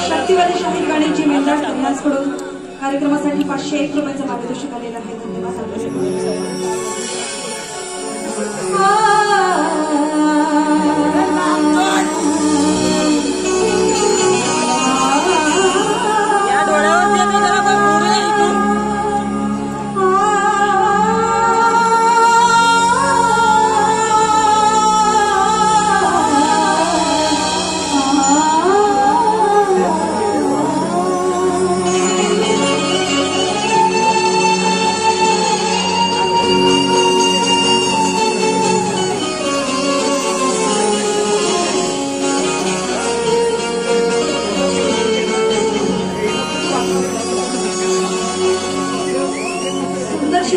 शक्तिवादी शाहीर गाण्याची मेंढराज कडून कार्यक्रमासाठी 501 रुपयांचा पारितोषिक आलेला आहे.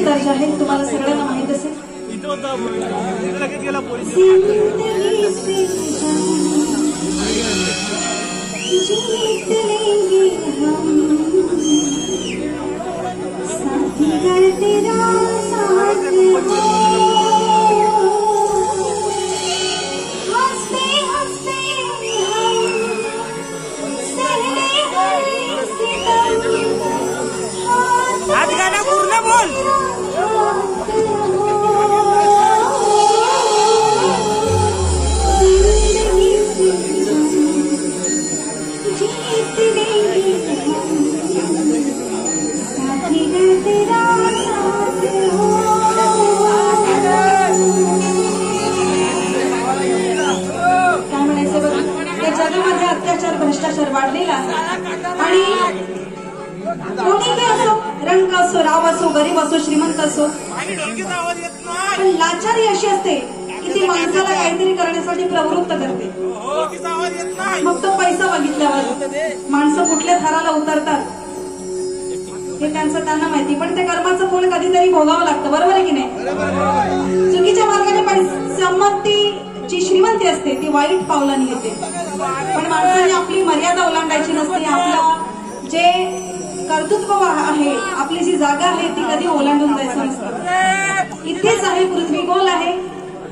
दर्जा आहे, तुम्हाला सगळ्यांना माहित असेल. आज गाणं पूर्ण बोल. काय म्हणायचं बघा, या जगामध्ये अत्याचार भ्रष्टाचार वाढलेला आहे आणि कोणीही असो, रंग असो, राव असो, गरीब असो, श्रीमंत असो, पण लाचारी अशी असते की ती माणसाला काहीतरी करण्यासाठी प्रवृत्त करते. मग तो पैसा बघितल्यावर माणसं कुठल्या थराला उतरतात हे त्यांना माहिती, पण त्या कर्माचं फळ कधीतरी भोगावं लागतं. बरोबर आहे की नाही? चुकीच्या मार्गाने संमती जी श्रीमंती असते ती वाईट पावलांनी येते, पण माणसाने आपली मर्यादा ओलांडायची नसते. आपला जे कर्तृत्व आहे, आपली जी जागा आहे ती कधी ओलांडून जायचं नसतं. इथेच आहे, पृथ्वी गोल आहे,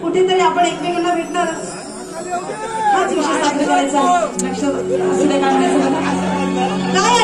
कुठेतरी आपण एकमेकांना भेटणार, हाच विषय साजरा करायचा. लक्ष असू दे. काय